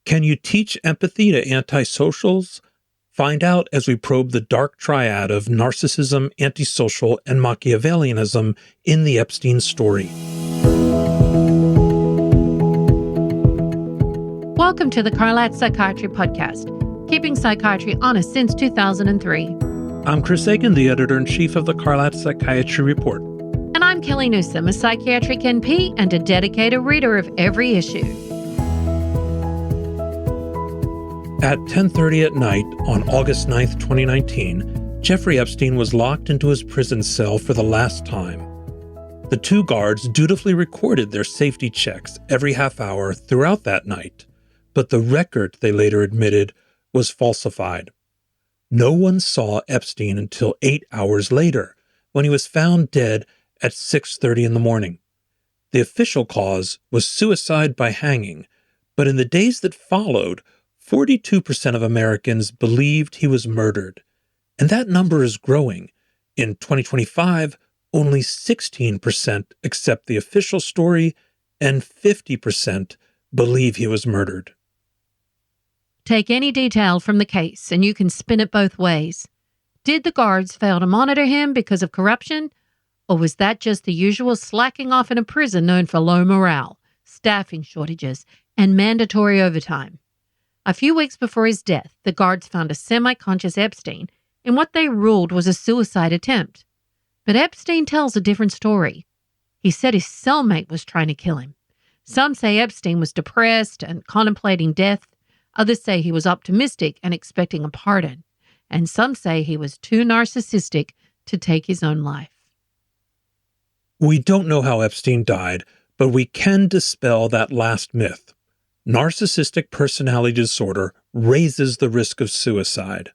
Can you teach empathy to antisocials? Find out as we probe the dark triad of narcissism, antisocial, and Machiavellianism in the Epstein story. Welcome to the Carlat Psychiatry podcast, keeping psychiatry honest since 2003. I'm Chris Aiken, the editor-in-chief of the Carlat Psychiatry Report. And I'm Kellie Newsome, a psychiatric NP and a dedicated reader of every issue. At 10:30 at night on August 9th, 2019, Jeffrey Epstein was locked into his prison cell for the last time. The two guards dutifully recorded their safety checks every half hour throughout that night, but the record, they later admitted, was falsified. No one saw Epstein until 8 hours later, when he was found dead at 6:30 in the morning. The official cause was suicide by hanging, but in the days that followed, 42% of Americans believed he was murdered, and that number is growing. In 2025, only 16% accept the official story, and 50% believe he was murdered. Take any detail from the case, and you can spin it both ways. Did the guards fail to monitor him because of corruption, or was that just the usual slacking off in a prison known for low morale, staffing shortages, and mandatory overtime? A few weeks before his death, the guards found a semi-conscious Epstein in what they ruled was a suicide attempt. But Epstein tells a different story. He said his cellmate was trying to kill him. Some say Epstein was depressed and contemplating death. Others say he was optimistic and expecting a pardon. And some say he was too narcissistic to take his own life. We don't know how Epstein died, but we can dispel that last myth. Narcissistic personality disorder raises the risk of suicide.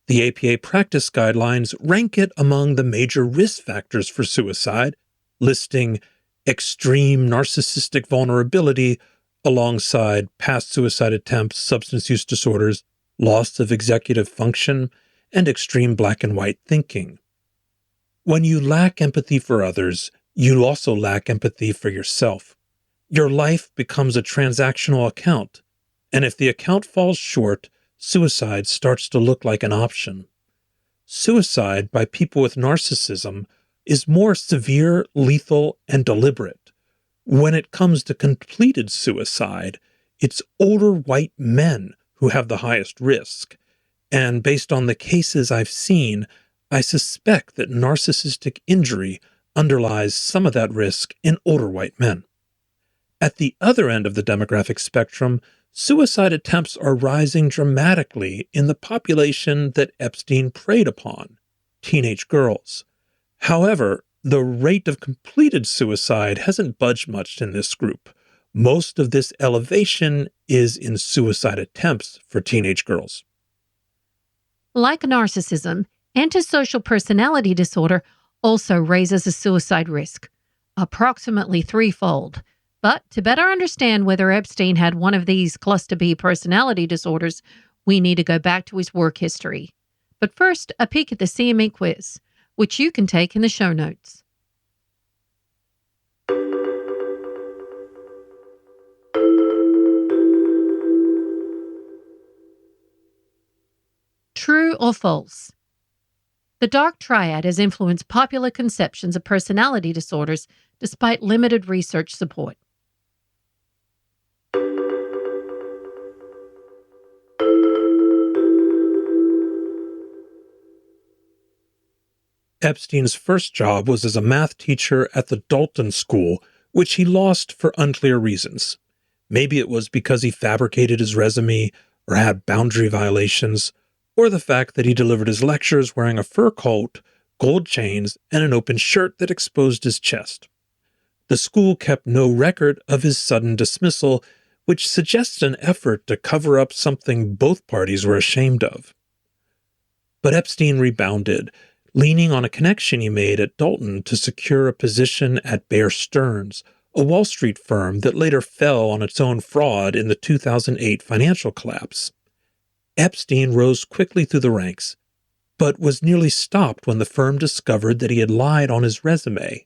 The APA practice guidelines rank it among the major risk factors for suicide, listing extreme narcissistic vulnerability alongside past suicide attempts, substance use disorders, loss of executive function, and extreme black and white thinking. When you lack empathy for others, you also lack empathy for yourself. Your life becomes a transactional account, and if the account falls short, suicide starts to look like an option. Suicide by people with narcissism is more severe, lethal, and deliberate. When it comes to completed suicide, it's older white men who have the highest risk, and based on the cases I've seen, I suspect that narcissistic injury underlies some of that risk in older white men. At the other end of the demographic spectrum, suicide attempts are rising dramatically in the population that Epstein preyed upon, teenage girls. However, the rate of completed suicide hasn't budged much in this group. Most of this elevation is in suicide attempts for teenage girls. Like narcissism, antisocial personality disorder also raises a suicide risk, approximately threefold. But to better understand whether Epstein had one of these cluster B personality disorders, we need to go back to his work history. But first, a peek at the CME quiz, which you can take in the show notes. True or false? The dark triad has influenced popular conceptions of personality disorders despite limited research support. Epstein's first job was as a math teacher at the Dalton School, which he lost for unclear reasons. Maybe it was because he fabricated his resume or had boundary violations, or the fact that he delivered his lectures wearing a fur coat, gold chains, and an open shirt that exposed his chest. The school kept no record of his sudden dismissal, which suggests an effort to cover up something both parties were ashamed of. But Epstein rebounded, leaning on a connection he made at Dalton to secure a position at Bear Stearns, a Wall Street firm that later fell on its own fraud in the 2008 financial collapse. Epstein rose quickly through the ranks, but was nearly stopped when the firm discovered that he had lied on his resume.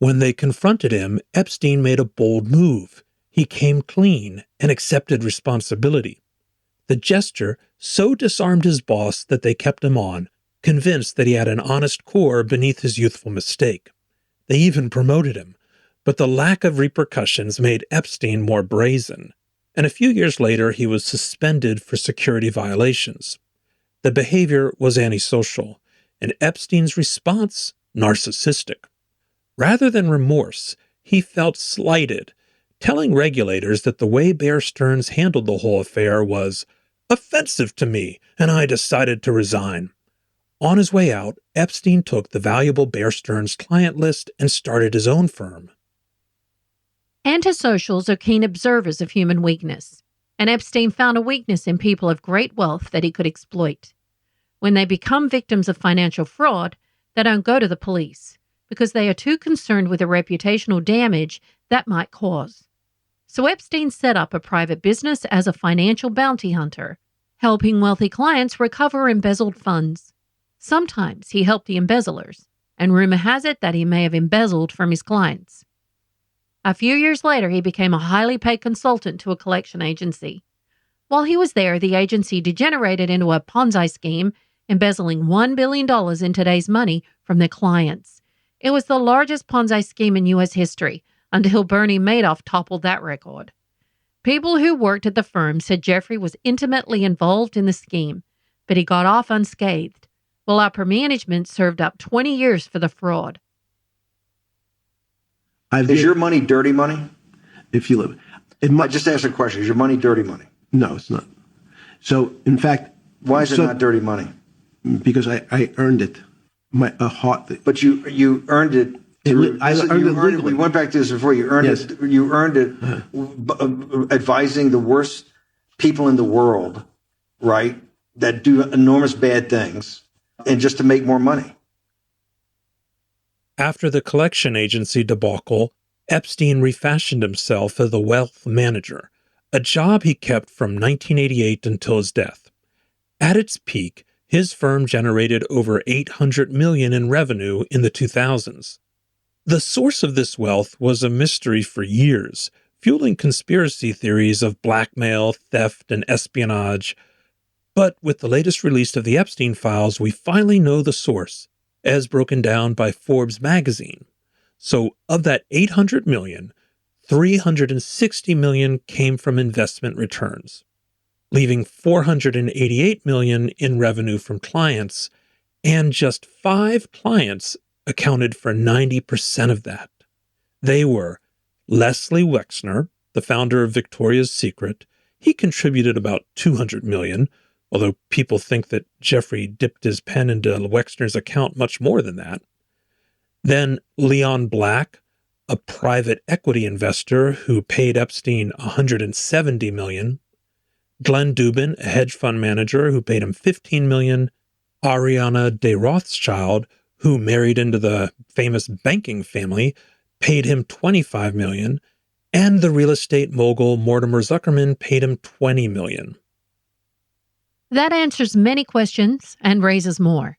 When they confronted him, Epstein made a bold move. He came clean and accepted responsibility. The gesture so disarmed his boss that they kept him on, convinced that he had an honest core beneath his youthful mistake. They even promoted him, but the lack of repercussions made Epstein more brazen, and a few years later he was suspended for security violations. The behavior was antisocial, and Epstein's response, narcissistic. Rather than remorse, he felt slighted, telling regulators that the way Bear Stearns handled the whole affair was offensive to me, and I decided to resign. On his way out, Epstein took the valuable Bear Stearns client list and started his own firm. Antisocials are keen observers of human weakness, and Epstein found a weakness in people of great wealth that he could exploit. When they become victims of financial fraud, they don't go to the police because they are too concerned with the reputational damage that might cause. So Epstein set up a private business as a financial bounty hunter, helping wealthy clients recover embezzled funds. Sometimes he helped the embezzlers, and rumor has it that he may have embezzled from his clients. A few years later, he became a highly paid consultant to a collection agency. While he was there, the agency degenerated into a Ponzi scheme, embezzling $1 billion in today's money from their clients. It was the largest Ponzi scheme in U.S. history until Bernie Madoff toppled that record. People who worked at the firm said Jeffrey was intimately involved in the scheme, but he got off unscathed, while upper management served up 20 years for the fraud. Is your money dirty money? If you live, I just asked a question. Is your money dirty money? No, it's not. So, in fact, why is it not dirty money? Because I earned it. But you earned it. I earned it legally. We went back to this before. You earned it. You earned it advising the worst people in the world, right? That do enormous bad things, and just to make more money. After the collection agency debacle, Epstein refashioned himself as a wealth manager, a job he kept from 1988 until his death. At its peak, his firm generated over $800 million in revenue in the 2000s. The source of this wealth was a mystery for years, fueling conspiracy theories of blackmail, theft, and espionage. But with the latest release of the Epstein files, we finally know the source, as broken down by Forbes magazine. So of that $800 million, $360 million came from investment returns, leaving $488 million in revenue from clients, and just 5 clients accounted for 90% of that. They were Leslie Wexner, the founder of Victoria's Secret. He contributed about $200 million, although people think that Jeffrey dipped his pen into Wexner's account much more than that. Then Leon Black, a private equity investor who paid Epstein $170 million. Glenn Dubin, a hedge fund manager who paid him $15 million. Ariana de Rothschild, who married into the famous banking family, paid him $25 million. And the real estate mogul Mortimer Zuckerman paid him $20 million. That answers many questions and raises more.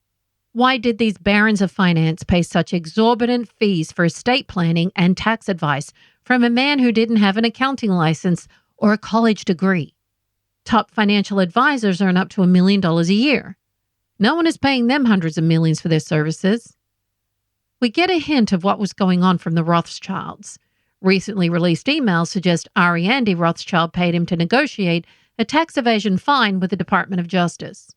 Why did these barons of finance pay such exorbitant fees for estate planning and tax advice from a man who didn't have an accounting license or a college degree? Top financial advisors earn up to $1 million a year. No one is paying them hundreds of millions for their services. We get a hint of what was going on from the Rothschilds. Recently released emails suggest Ariane de Rothschild paid him to negotiate a tax evasion fine with the Department of Justice.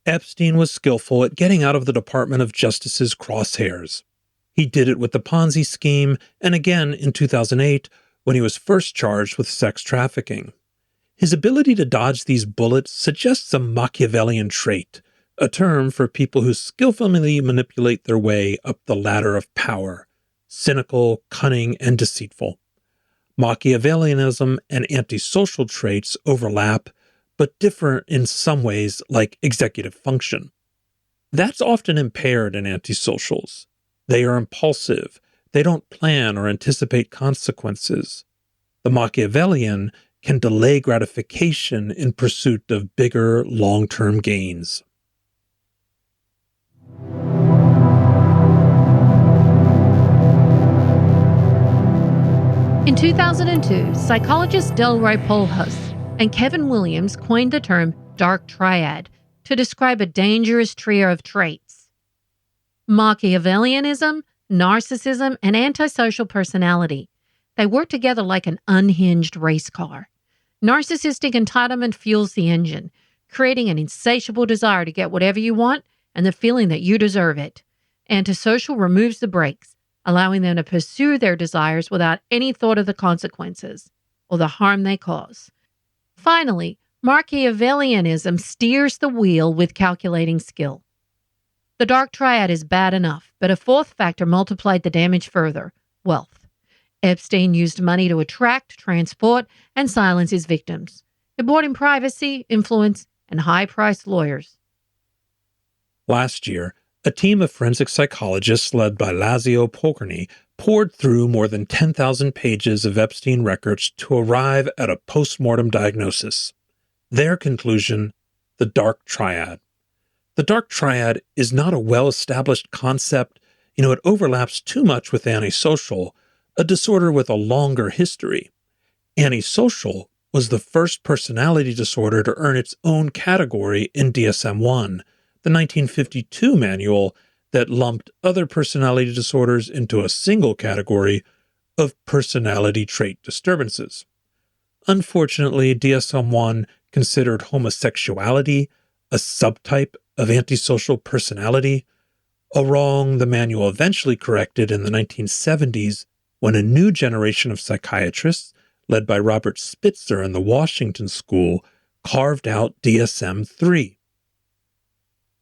Epstein was skillful at getting out of the Department of Justice's crosshairs. He did it with the Ponzi scheme and again in 2008 when he was first charged with sex trafficking. His ability to dodge these bullets suggests a Machiavellian trait, a term for people who skillfully manipulate their way up the ladder of power, cynical, cunning, and deceitful. Machiavellianism and antisocial traits overlap, but differ in some ways, like executive function. That's often impaired in antisocials. They are impulsive. They don't plan or anticipate consequences. The Machiavellian can delay gratification in pursuit of bigger, long-term gains. In 2002, psychologists Delroy Polhus and Kevin Williams coined the term dark triad to describe a dangerous trio of traits: Machiavellianism, narcissism, and antisocial personality. They work together like an unhinged race car. Narcissistic entitlement fuels the engine, creating an insatiable desire to get whatever you want and the feeling that you deserve it. Antisocial removes the brakes, allowing them to pursue their desires without any thought of the consequences or the harm they cause. Finally, Machiavellianism steers the wheel with calculating skill. The dark triad is bad enough, but a fourth factor multiplied the damage further: wealth. Epstein used money to attract, transport, and silence his victims. It brought him privacy, influence, and high-priced lawyers. Last year, a team of forensic psychologists led by Laszlo Pokorny poured through more than 10,000 pages of Epstein records to arrive at a post-mortem diagnosis. Their conclusion: the dark triad. The dark triad is not a well-established concept. It overlaps too much with antisocial, a disorder with a longer history. Antisocial was the first personality disorder to earn its own category in DSM-1, the 1952 manual that lumped other personality disorders into a single category of personality trait disturbances. Unfortunately, DSM-1 considered homosexuality a subtype of antisocial personality, a wrong the manual eventually corrected in the 1970s when a new generation of psychiatrists, led by Robert Spitzer and the Washington School, carved out DSM-3.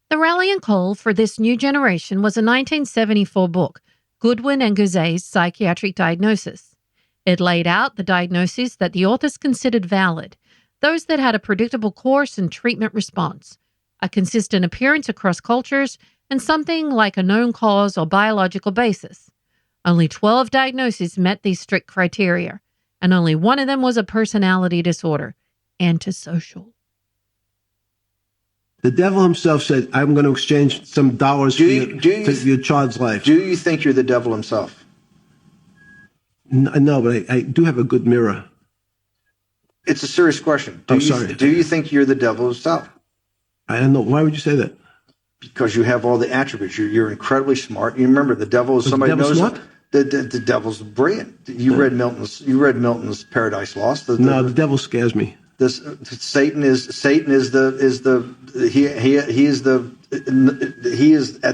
The rallying call for this new generation was a 1974 book, Goodwin and Gouzet's Psychiatric Diagnosis. It laid out the diagnoses that the authors considered valid, those that had a predictable course and treatment response, a consistent appearance across cultures, and something like a known cause or biological basis. Only 12 diagnoses met these strict criteria, and only one of them was a personality disorder, antisocial. The devil himself said, I'm going to exchange some dollars for your child's life. Do you think you're the devil himself? No, but I do have a good mirror. It's a serious question. Sorry. Do you think you're the devil himself? I don't know. Why would you say that? Because you have all the attributes. You're incredibly smart. You remember, the devil is somebody who knows smart? The devil's brilliant. You read Milton's Paradise Lost. No, the devil scares me. Satan is at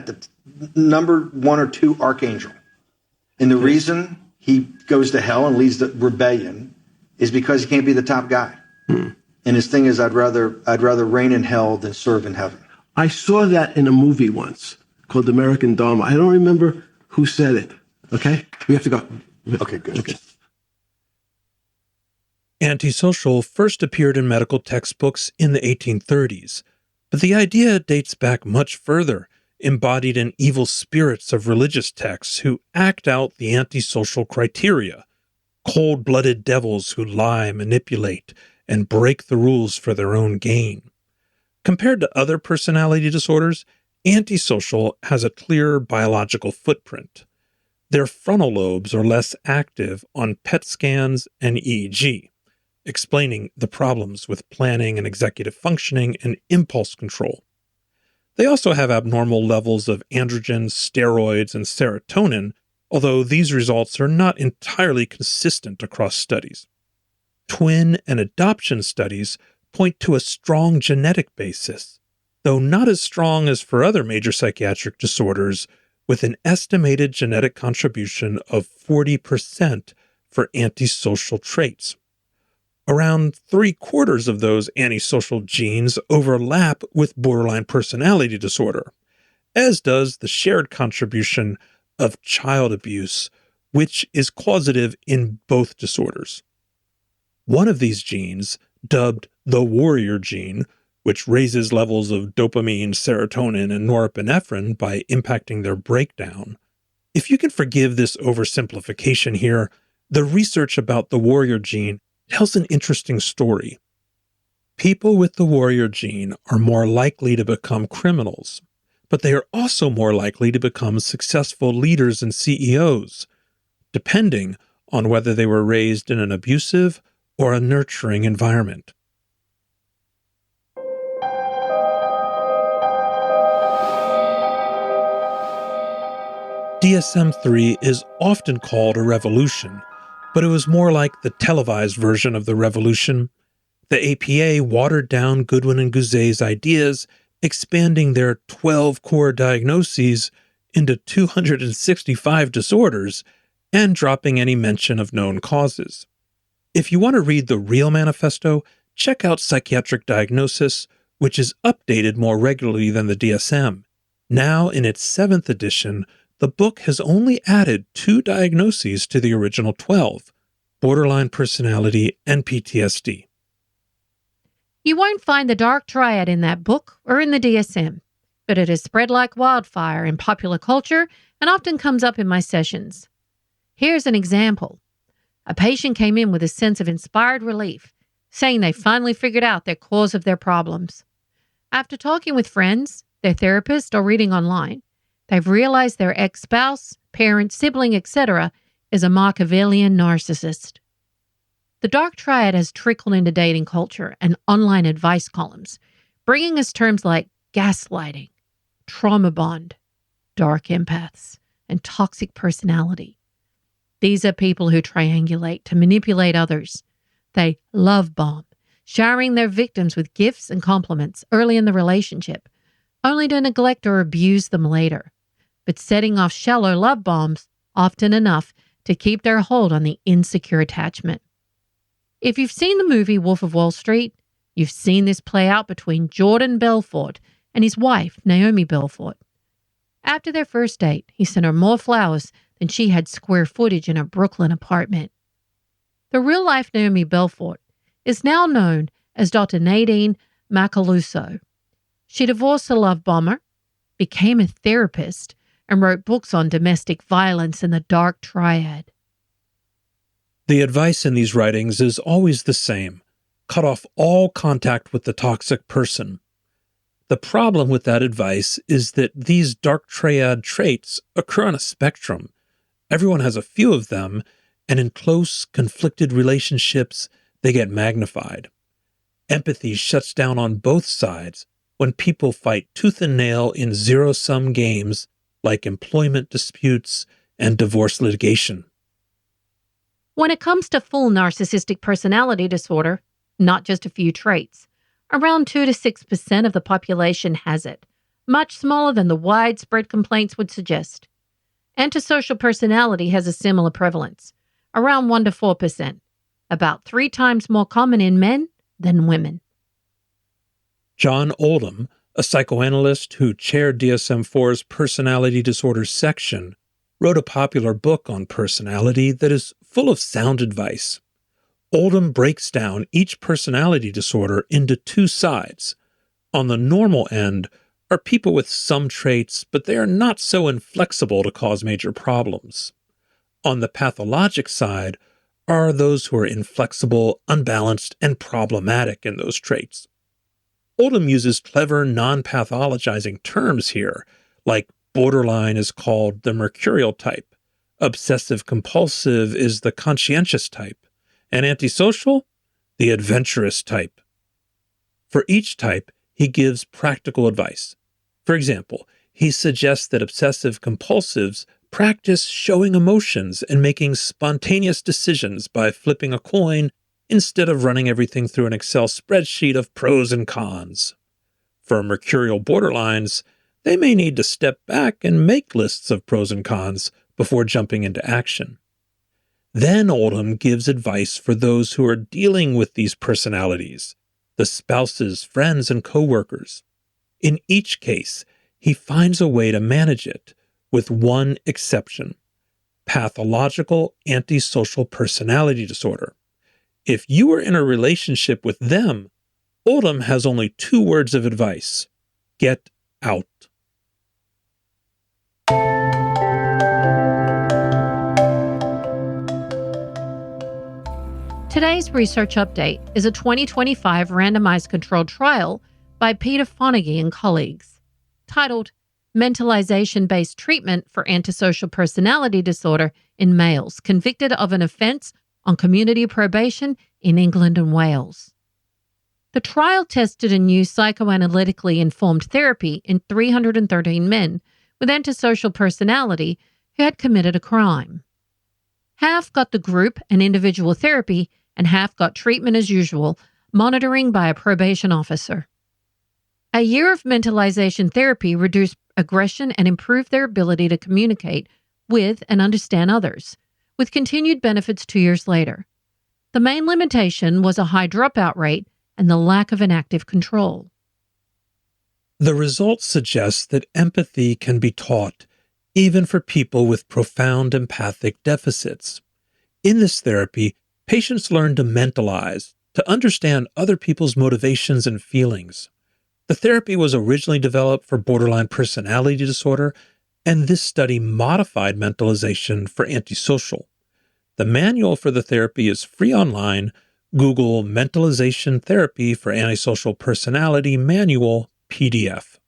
the number 1 or 2 archangel, and the reason he goes to hell and leads the rebellion is because he can't be the top guy. And his thing is, I'd rather reign in hell than serve in heaven. I saw that in a movie once called American Dharma. I don't remember who said it. Okay, we have to go. Okay, good. Okay. Antisocial first appeared in medical textbooks in the 1830s, but the idea dates back much further, embodied in evil spirits of religious texts who act out the antisocial criteria, cold-blooded devils who lie, manipulate, and break the rules for their own gain. Compared to other personality disorders, antisocial has a clearer biological footprint. Their frontal lobes are less active on PET scans and EEG, explaining the problems with planning and executive functioning and impulse control. They also have abnormal levels of androgens, steroids, and serotonin, although these results are not entirely consistent across studies. Twin and adoption studies point to a strong genetic basis, though not as strong as for other major psychiatric disorders, with an estimated genetic contribution of 40% for antisocial traits. Around 3/4 of those antisocial genes overlap with borderline personality disorder, as does the shared contribution of child abuse, which is causative in both disorders. One of these genes, dubbed the warrior gene, which raises levels of dopamine, serotonin, and norepinephrine by impacting their breakdown. If you can forgive this oversimplification here, the research about the warrior gene tells an interesting story. People with the warrior gene are more likely to become criminals, but they are also more likely to become successful leaders and CEOs, depending on whether they were raised in an abusive or a nurturing environment. DSM-3 is often called a revolution, but it was more like the televised version of the revolution. The APA watered down Goodwin and Gouzet's ideas, expanding their 12 core diagnoses into 265 disorders and dropping any mention of known causes. If you want to read the real manifesto, check out Psychiatric Diagnosis, which is updated more regularly than the DSM. Now, in its 7th edition, the book has only added 2 diagnoses to the original 12, borderline personality and PTSD. You won't find the dark triad in that book or in the DSM, but it has spread like wildfire in popular culture and often comes up in my sessions. Here's an example. A patient came in with a sense of inspired relief, saying they finally figured out the cause of their problems. After talking with friends, their therapist, or reading online, they've realized their ex-spouse, parent, sibling, etc. is a Machiavellian narcissist. The dark triad has trickled into dating culture and online advice columns, bringing us terms like gaslighting, trauma bond, dark empaths, and toxic personality. These are people who triangulate to manipulate others. They love bomb, showering their victims with gifts and compliments early in the relationship, only to neglect or abuse them later, but setting off shallow love bombs often enough to keep their hold on the insecure attachment. If you've seen the movie Wolf of Wall Street, you've seen this play out between Jordan Belfort and his wife, Naomi Belfort. After their first date, he sent her more flowers than she had square footage in her Brooklyn apartment. The real-life Naomi Belfort is now known as Dr. Nadine Macaluso. She divorced a love bomber, became a therapist, and wrote books on domestic violence and the dark triad. The advice in these writings is always the same: cut off all contact with the toxic person. The problem with that advice is that these dark triad traits occur on a spectrum. Everyone has a few of them, and in close, conflicted relationships, they get magnified. Empathy shuts down on both sides when people fight tooth and nail in zero-sum games like employment disputes and divorce litigation. When it comes to full narcissistic personality disorder, not just a few traits, around 2 to 6% of the population has it, much smaller than the widespread complaints would suggest. Antisocial personality has a similar prevalence, around 1 to 4%, about 3 times more common in men than women. John Oldham, a psychoanalyst who chaired DSM-4's personality disorders section, wrote a popular book on personality that is full of sound advice. Oldham breaks down each personality disorder into 2 sides. On the normal end are people with some traits, but they are not so inflexible to cause major problems. On the pathologic side are those who are inflexible, unbalanced, and problematic in those traits. Oldham uses clever, non-pathologizing terms here, like borderline is called the mercurial type, obsessive-compulsive is the conscientious type, and antisocial, the adventurous type. For each type, he gives practical advice. For example, he suggests that obsessive-compulsives practice showing emotions and making spontaneous decisions by flipping a coin instead of running everything through an Excel spreadsheet of pros and cons. For mercurial borderlines, they may need to step back and make lists of pros and cons before jumping into action. Then Oldham gives advice for those who are dealing with these personalities, the spouses, friends, and coworkers. In each case, he finds a way to manage it, with one exception: pathological antisocial personality disorder. If you are in a relationship with them, Oldham has only 2 words of advice: get out. Today's research update is a 2025 randomized controlled trial by Peter Fonagy and colleagues, titled mentalization-based treatment for antisocial personality disorder in males convicted of an offense on community probation in England and Wales. The trial tested and used psychoanalytically informed therapy in 313 men with antisocial personality who had committed a crime. Half got the group and individual therapy, and half got treatment as usual, monitoring by a probation officer. A year of mentalization therapy reduced aggression and improved their ability to communicate with and understand others, with continued benefits 2 years later. The main limitation was a high dropout rate and the lack of an active control. The results suggest that empathy can be taught, even for people with profound empathic deficits. In this therapy, patients learn to mentalize, to understand other people's motivations and feelings. The therapy was originally developed for borderline personality disorder, and this study modified mentalization for antisocial. The manual for the therapy is free online. Google Mentalization Therapy for Antisocial Personality Manual PDF.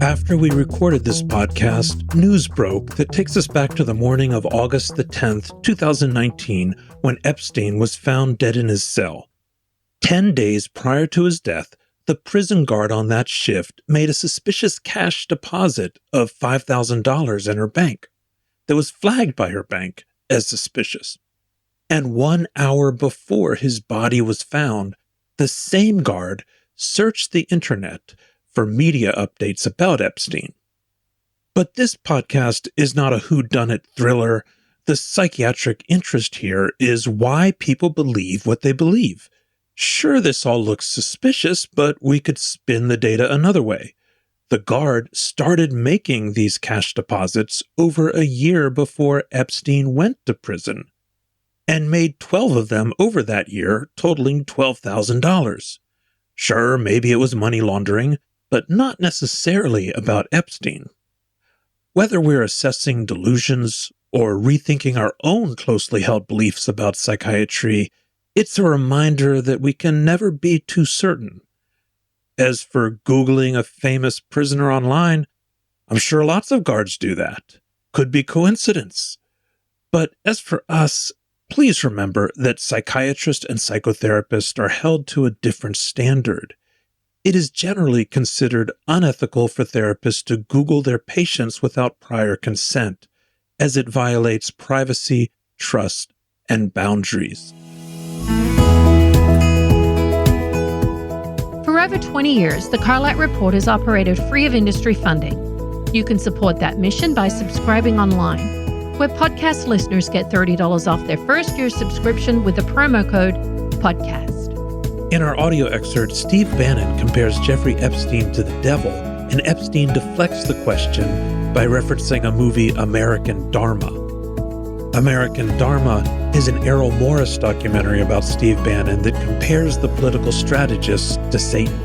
After we recorded this podcast, news broke that takes us back to the morning of August the 10th, 2019, when Epstein was found dead in his cell. 10 days prior to his death, the prison guard on that shift made a suspicious cash deposit of $5,000 in her bank that was flagged by her bank as suspicious. And 1 hour before his body was found, the same guard searched the internet for media updates about Epstein. But this podcast is not a whodunit thriller. The psychiatric interest here is why people believe what they believe. Sure, this all looks suspicious, but we could spin the data another way. The guard started making these cash deposits over a year before Epstein went to prison, and made 12 of them over that year, totaling $12,000. Sure, maybe it was money laundering, but not necessarily about Epstein. Whether we're assessing delusions or rethinking our own closely held beliefs about psychiatry, it's a reminder that we can never be too certain. As for Googling a famous prisoner online, I'm sure lots of guards do that. Could be coincidence. But as for us, please remember that psychiatrists and psychotherapists are held to a different standard. It is generally considered unethical for therapists to Google their patients without prior consent, as it violates privacy, trust, and boundaries. For over 20 years, the Carlat Report has operated free of industry funding. You can support that mission by subscribing online, where podcast listeners get $30 off their first year subscription with the promo code PODCAST. In our audio excerpt, Steve Bannon compares Jeffrey Epstein to the devil, and Epstein deflects the question by referencing a movie, American Dharma. American Dharma is an Errol Morris documentary about Steve Bannon that compares the political strategist to Satan.